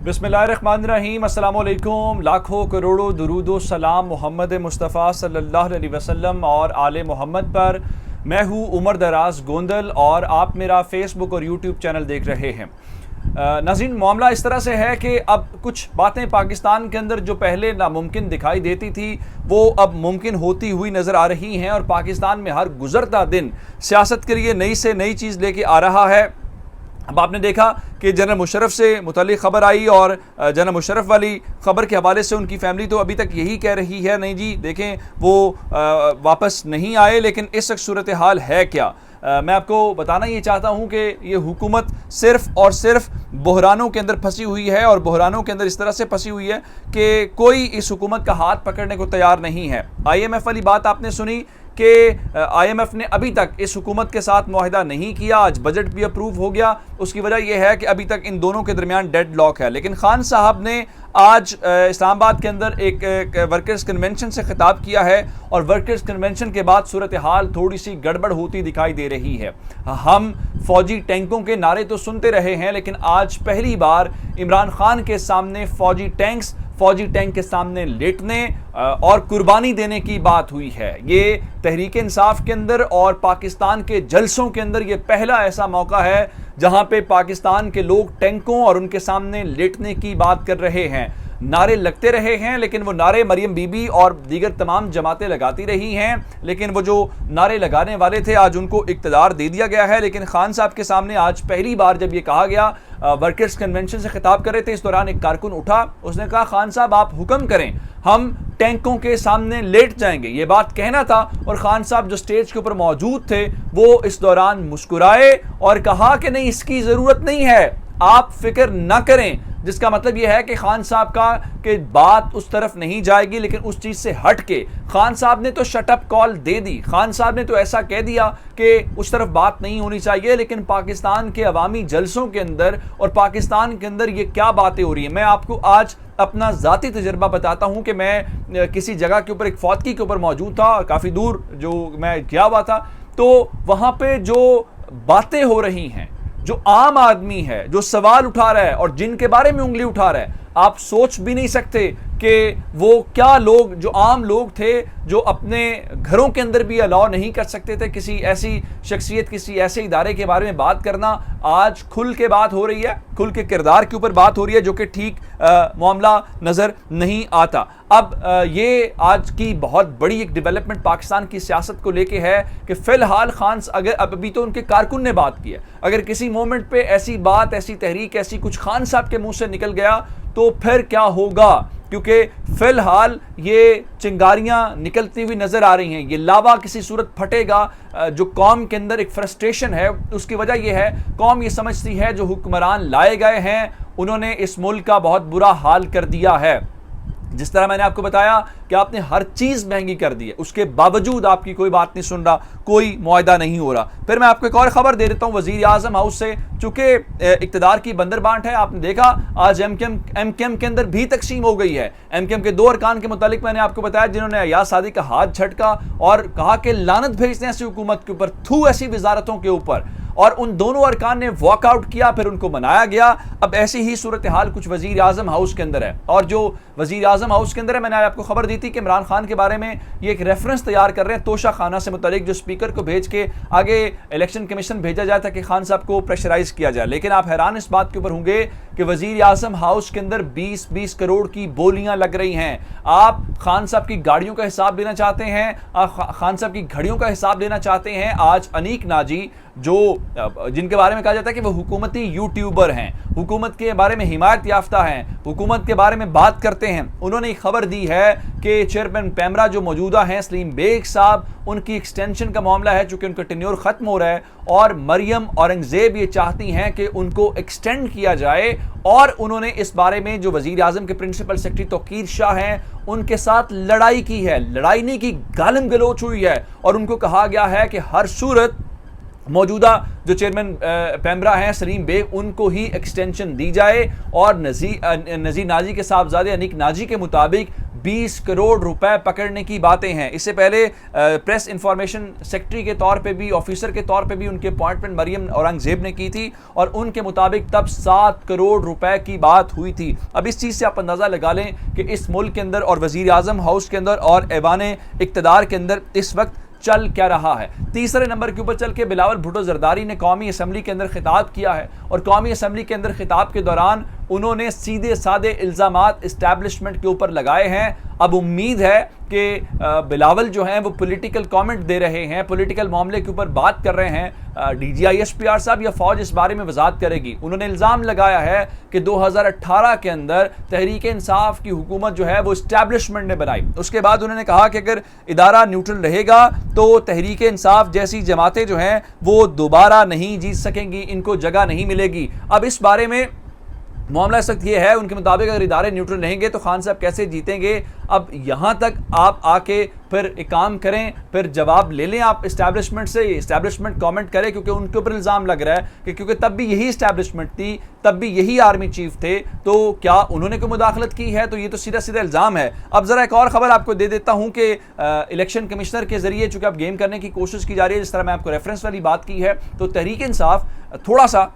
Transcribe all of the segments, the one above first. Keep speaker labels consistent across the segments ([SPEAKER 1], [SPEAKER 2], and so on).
[SPEAKER 1] बिस्मिल्लाहिर्रहमानिर्रहीम, अस्सलाम वालेकुम। लाखों करोड़ों दुरूदो सलाम मोहम्मद मुस्तफ़ा सल्लल्लाहु अलैहि वसल्लम और आले मोहम्मद पर। मैं हूँ उमर दराज गोंदल और आप मेरा फेसबुक और यूट्यूब चैनल देख रहे हैं। नाज़रीन, मामला इस तरह से है कि अब कुछ बातें पाकिस्तान के अंदर जो पहले नामुमकिन दिखाई देती थी वो अब मुमकिन होती हुई नज़र आ रही हैं और पाकिस्तान में हर गुजरता दिन सियासत के लिए नई से नई चीज़ लेके आ रहा है। अब आपने देखा कि जनरल मुशर्रफ से मुतालिक ख़बर आई और जनरल मुशर्रफ वाली ख़बर के हवाले से उनकी फ़ैमिली तो अभी तक यही कह रही है, नहीं जी देखें वो वापस नहीं आए। लेकिन इस वक्त सूरत हाल है क्या, मैं आपको बताना ये चाहता हूँ कि ये हुकूमत सिर्फ़ और सिर्फ बहरानों के अंदर फंसी हुई है और बहरानों के अंदर इस तरह से फंसी हुई है कि कोई इस हुकूमत का हाथ पकड़ने को तैयार नहीं है। IMF वाली बात आपने सुनी कि IMF ने अभी तक इस हुकूमत के साथ मुआहिदा नहीं किया। आज बजट भी अप्रूव हो गया। उसकी वजह यह है कि अभी तक इन दोनों के दरमियान डेड लॉक है। लेकिन खान साहब ने आज इस्लामाबाद के अंदर एक वर्कर्स कन्वेंशन से खिताब किया है और वर्कर्स कन्वेंशन के बाद सूरत हाल थोड़ी सी गड़बड़ होती दिखाई दे रही है। हम फौजी टैंकों के नारे तो सुनते रहे हैं, लेकिन आज पहली बार इमरान खान के सामने फौजी टैंक के सामने लेटने और कुर्बानी देने की बात हुई है। ये तहरीक इंसाफ के अंदर और पाकिस्तान के जलसों के अंदर ये पहला ऐसा मौका है जहां पे पाकिस्तान के लोग टैंकों और उनके सामने लेटने की बात कर रहे हैं। नारे लगते रहे हैं, लेकिन वो नारे मरियम बीबी और दीगर तमाम जमातें लगाती रही हैं, लेकिन वो जो नारे लगाने वाले थे आज उनको इक़्तिदार दे दिया गया है। लेकिन खान साहब के सामने आज पहली बार जब ये कहा गया, वर्कर्स कन्वेंशन से खिताब कर रहे थे, इस दौरान एक कारकुन उठा, उसने कहा खान साहब आप हुक्म करें, हम टैंकों के सामने लेट जाएंगे। ये बात कहना था और खान साहब जो स्टेज के ऊपर मौजूद थे वो इस दौरान मुस्कुराए और कहा कि नहीं, इसकी ज़रूरत नहीं है, आप फिक्र ना करें। जिसका मतलब यह है कि खान साहब का कि बात उस तरफ नहीं जाएगी। लेकिन उस चीज़ से हट के खान साहब ने तो शट अप कॉल दे दी। खान साहब ने तो ऐसा कह दिया कि उस तरफ बात नहीं होनी चाहिए। लेकिन पाकिस्तान के अवामी जलसों के अंदर और पाकिस्तान के अंदर ये क्या बातें हो रही हैं, मैं आपको आज अपना ज़ाती तजर्बा बताता हूँ कि मैं किसी जगह के ऊपर एक फौतगी के ऊपर मौजूद था, काफ़ी दूर जो मैं गया हुआ था, तो वहाँ पे जो बातें हो रही हैं, जो आम आदमी है जो सवाल उठा रहा है और जिनके बारे में उंगली उठा रहा है, आप सोच भी नहीं सकते कि वो क्या लोग, जो आम लोग थे जो अपने घरों के अंदर भी अलाउ नहीं कर सकते थे किसी ऐसी शख्सियत, किसी ऐसे इदारे के बारे में बात करना, आज खुल के बात हो रही है, खुल के किरदार के ऊपर बात हो रही है, जो कि ठीक मामला नज़र नहीं आता। अब ये आज की बहुत बड़ी एक डेवलपमेंट पाकिस्तान की सियासत को लेके है कि फ़िलहाल खान, अगर अभी तो उनके कारकुन ने बात की है, अगर किसी मोमेंट पे ऐसी बात, ऐसी तहरीक, ऐसी कुछ खान साहब के मुंह से निकल गया तो फिर क्या होगा, क्योंकि फिलहाल ये चिंगारियां निकलती हुई नजर आ रही हैं, ये लावा किसी सूरत फटेगा। जो कौम के अंदर एक फ्रस्ट्रेशन है, उसकी वजह यह है कौम ये समझती है जो हुक्मरान लाए गए हैं उन्होंने इस मुल्क का बहुत बुरा हाल कर दिया है। जिस तरह मैंने आपको बताया कि आपने हर चीज़ महंगी कर दी है, उसके बावजूद आपकी कोई बात नहीं सुन रहा, कोई मुआहिदा नहीं हो रहा। फिर मैं आपको एक और ख़बर दे देता हूँ वज़ीर आज़म हाउस से, चूँकि इक़्तिदार की बंदर बांट है। आपने देखा आज एमकेएम के अंदर भी तकसीम हो गई है। एमकेएम के दो अरकान के मुतालिक मैंने आपको बताया जिन्होंने अयाज सादी का हाथ झटका और कहा कि लानत भेजते हैं ऐसी हुकूमत के ऊपर, थू ऐसी वजारतों के ऊपर, और उन दोनों अरकान ने वॉकआउट किया, फिर उनको मनाया गया। अब ऐसी ही सूरत हाल कुछ वज़ीर आज़म हाउस के अंदर है, और जो वज़ीर आज़म हाउस के अंदर है, मैंने आपको खबर दी थी कि इमरान खान के बारे में ये एक रेफरेंस तैयार कर रहे हैं तोशा खाना से मुतालिक, जो स्पीकर को भेज के आगे इलेक्शन कमीशन भेजा जाए ताकि खान साहब को प्रेशराइज किया जाए। लेकिन आप हैरान इस बात के ऊपर होंगे कि वज़ीर आज़म हाउस के अंदर 20-20 करोड़ की बोलियां लग रही हैं। आप खान साहब की गाड़ियों का हिसाब लेना चाहते हैं, आप खान साहब की घड़ियों का हिसाब लेना चाहते हैं। आज अनीक नाजी, जो जिनके बारे में कहा जाता है कि वो हुकूमती यूट्यूबर हैं, हुकूमत के बारे में हिमायत याफ्ता हैं, हुकूमत के बारे में बात करते हैं, उन्होंने एक खबर दी है कि चेयरमैन पैमरा जो मौजूदा हैं सलीम बेग साहब, उनकी एक्सटेंशन का मामला है चूँकि उनका टेन्योर ख़त्म हो रहा है और मरियम औरंगज़ेब ये चाहती हैं कि उनको एक्सटेंड किया जाए। और उन्होंने इस बारे में जो वज़ीर आज़म के प्रिंसिपल सेक्रेटरी तौकीर शाह हैं उनके साथ लड़ाई की है, लड़ाई नहीं की, गालिम गलोच हुई है, और उनको कहा गया है कि हर सूरत मौजूदा जो चेयरमैन पैमरा हैं सलीम बेग, उनको ही एक्सटेंशन दी जाए। और नज़ीर नाजी के साहबजादे अनीक नाजी के मुताबिक 20 करोड़ रुपए पकड़ने की बातें हैं। इससे पहले प्रेस इंफॉर्मेशन सेक्रेटरी के तौर पे भी, ऑफिसर के तौर पे भी उनके अपॉइंटमेंट मरियम औरंगजेब ने की थी और उनके मुताबिक तब 7 करोड़ रुपए की बात हुई थी। अब इस चीज से आप अंदाजा लगा लें कि इस मुल्क के अंदर और वजीर आजम हाउस के अंदर और ऐवान इक्तदार के अंदर इस वक्त चल क्या रहा है। तीसरे नंबर के ऊपर चल के बिलावल भुट्टो जरदारी ने कौमी असम्बली के अंदर खिताब किया है और कौमी असम्बली के अंदर खिताब के दौरान उन्होंने सीधे साधे इल्जामात इस्टेब्लिशमेंट के ऊपर लगाए हैं। अब उम्मीद है कि बिलावल जो हैं वो पॉलिटिकल कमेंट दे रहे हैं, पॉलिटिकल मामले के ऊपर बात कर रहे हैं। डीजीआई एसपीआर साहब या फौज इस बारे में वजाहत करेगी। उन्होंने इल्जाम लगाया है कि 2018 के अंदर तहरीक इंसाफ की हुकूमत जो है वो इस्टेब्लिशमेंट ने बनाई। उसके बाद उन्होंने कहा कि अगर इदारा न्यूट्रल रहेगा तो तहरीक इंसाफ जैसी जमातें जो हैं वो दोबारा नहीं जीत सकेंगी, इनको जगह नहीं मिलेगी। अब इस बारे में मामला इस वक्त ये है, उनके मुताबिक अगर इदारे न्यूट्रल रहेंगे तो खान साहब कैसे जीतेंगे। अब यहाँ तक आप आके फिर एक काम करें, फिर जवाब ले लें आप इस्टेब्लिशमेंट से, इस्टेब्लिशमेंट कमेंट करे, क्योंकि उनके ऊपर इल्ज़ाम लग रहा है कि क्योंकि तब भी यही इस्टेब्लिशमेंट थी, तब भी यही आर्मी चीफ थे, तो क्या उन्होंने कोई मुदाखलत की है? तो ये तो सीधा सीधा इल्ज़ाम है। अब ज़रा एक और ख़बर आपको दे देता हूँ कि इलेक्शन कमिश्नर के जरिए चूँकि अब गेम करने की कोशिश की जा रही है, जिस तरह मैं आपको रेफरेंस वाली बात की है, तो तहरीक इंसाफ थोड़ा सा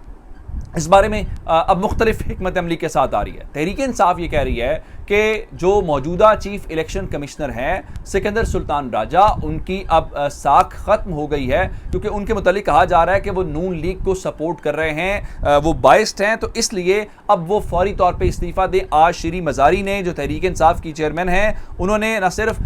[SPEAKER 1] इस बारे में अब मुख्तलिफ हिकमत अमली के साथ आ रही है। तहरीक इंसाफ ये कह रही है कि जो मौजूदा चीफ इलेक्शन कमिश्नर हैं सिकंदर सुल्तान राजा, उनकी अब साख खत्म हो गई है, क्योंकि उनके मुतालिक कहा जा रहा है कि वो नून लीग को सपोर्ट कर रहे हैं, वो बाइस्ड हैं, तो इसलिए अब वो फौरी तौर पे इस्तीफा दें। आज श्री मजारी ने, जो तहरीक इंसाफ की चेयरमैन हैं, उन्होंने न सिर्फ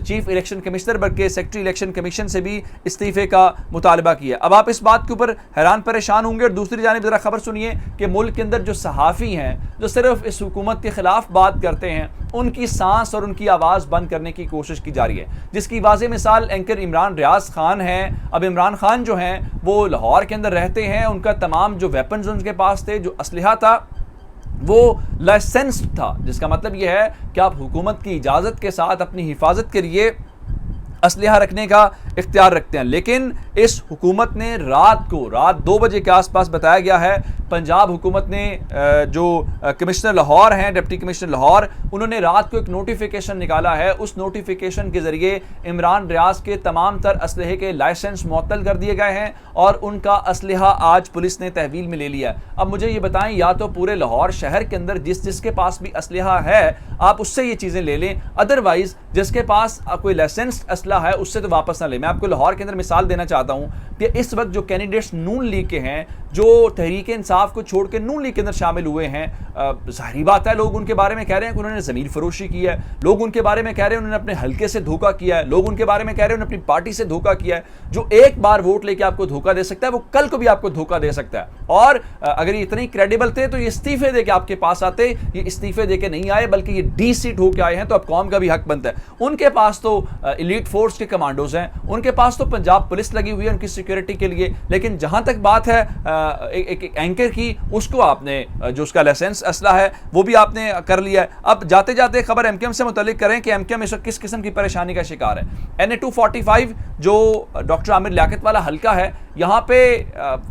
[SPEAKER 1] चीफ इलेक्शन कमिश्नर बल्कि सेक्रेटरी इलेक्शन कमीशन से भी इस्तीफे का मुतालबा किया। अब आप इस बात के ऊपर हैरान परेशान होंगे और दूसरी जानिब जरा खबर सुनिए कि मुल्क के अंदर जो सहाफ़ी हैं जो सिर्फ इस हुकूमत के खिलाफ बात करते हैं, उनकी सांस और उनकी आवाज़ बंद करने की कोशिश की जा रही है, जिसकी वाज़ेह मिसाल एंकर इमरान रियाज खान हैं। अब इमरान खान जो हैं वो लाहौर के अंदर रहते हैं, उनका तमाम जो वेपन्स उनके पास थे, जो असलहा था, वो लाइसेंस्ड था, जिसका मतलब यह है कि आप हुकूमत की इजाज़त के साथ अपनी हिफाजत के लिए असलहा रखने का इख्तियार रखते हैं। लेकिन इस हुकूमत ने रात 2 बजे के आसपास बताया गया है, पंजाब हुकूमत ने जो कमिश्नर लाहौर हैं, डिप्टी कमिश्नर लाहौर, उन्होंने रात को एक नोटिफिकेशन निकाला है। उस नोटिफिकेशन के जरिए इमरान रियाज के तमाम तर असलहे के लाइसेंस मुअत्तल कर दिए गए हैं और उनका असलहा आज पुलिस ने तहवील में ले लिया। अब मुझे ये बताएं, या तो पूरे लाहौर शहर के अंदर जिसके पास भी असलहा है आप उससे ये चीज़ें ले लें, अदरवाइज जिसके पास कोई लाइसेंस असलहा है उससे तो वापस ना लें। मैं आपको लाहौर के अंदर मिसाल देना चाहता हूँ कि इस वक्त जो कैंडिडेट्स नून लीग के हैं, जो तहरीक इंसाफ को छोड़ के नून लीग के अंदर शामिल हुए हैं, जाहिर बात है लोग उनके बारे में कह रहे हैं कि उन्होंने ज़मीन फरोशी की है, लोग उनके बारे में कह रहे हैं उन्होंने अपने हल्के से धोखा किया है, लोग उनके बारे में कह रहे हैं उन्होंने अपनी पार्टी से धोखा किया है। जो एक बार वोट लेके आपको धोखा दे सकता है वो कल को भी आपको धोखा दे सकता है। और अगर ये इतने क्रेडिबल थे तो ये इस्तीफे दे के आपके पास आते, ये इस्तीफे दे के नहीं आए बल्कि ये डी सीट होकर आए हैं, तो अब कौम का भी हक बनता है। उनके पास तो एलीट फोर्स के कमांडोज हैं, उनके पास तो पंजाब पुलिस लगी हुई है उनकी सिक्योरिटी के लिए, लेकिन जहां तक बात है एक एंकर की, उसको आपने जो उसका लाइसेंस असला है वो भी आपने कर लिया है। अब जाते जाते खबर एमकेएम से मुतल्लिक करें कि एमकेएम इस वक्त किस किस्म की परेशानी का शिकार है। NA 245 जो डॉक्टर आमिर लियाकत वाला हल्का है, यहाँ पे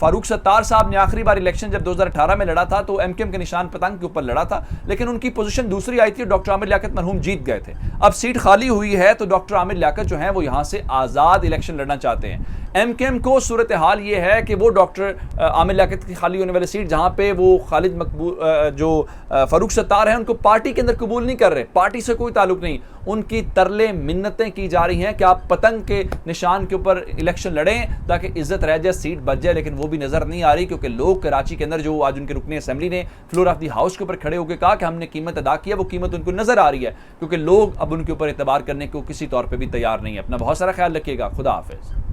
[SPEAKER 1] फारूक सत्तार साहब ने आखिरी बार इलेक्शन जब 2018 में लड़ा था तो एमकेएम के निशान पतंग के ऊपर लड़ा था, लेकिन उनकी पोजीशन दूसरी आई थी, डॉक्टर आमिर लियाकत मरहूम जीत गए थे। अब सीट खाली हुई है तो डॉक्टर आमिर लियाकत जो है वो यहाँ से आज़ाद इलेक्शन लड़ना चाहते हैं। एमकेएम को सूरत हाल ये है कि वो डॉक्टर आमिर लियाकत की खाली होने वाली सीट जहाँ पे वो खालिद मकबूल जो फारूक सत्तार हैं उनको पार्टी के अंदर कबूल नहीं कर रहे, पार्टी से कोई ताल्लुक नहीं, उनकी तरले मिन्नतें की जा रही हैं कि आप पतंग के निशान के ऊपर इलेक्शन लड़ें ताकि इज्जत रह जाए, सीट बच जाए, लेकिन वो भी नजर नहीं आ रही, क्योंकि लोग कराची के अंदर जो आज उनके रुकनी असेंबली ने फ्लोर ऑफ द हाउस के ऊपर खड़े होकर कहा कि हमने कीमत अदा किया, वो कीमत उनको नजर आ रही है, क्योंकि लोग अब उनके ऊपर एतबार करने को किसी तौर पर भी तैयार नहीं है। अपना बहुत सारा ख्याल रखिएगा। खुदा हाफिज।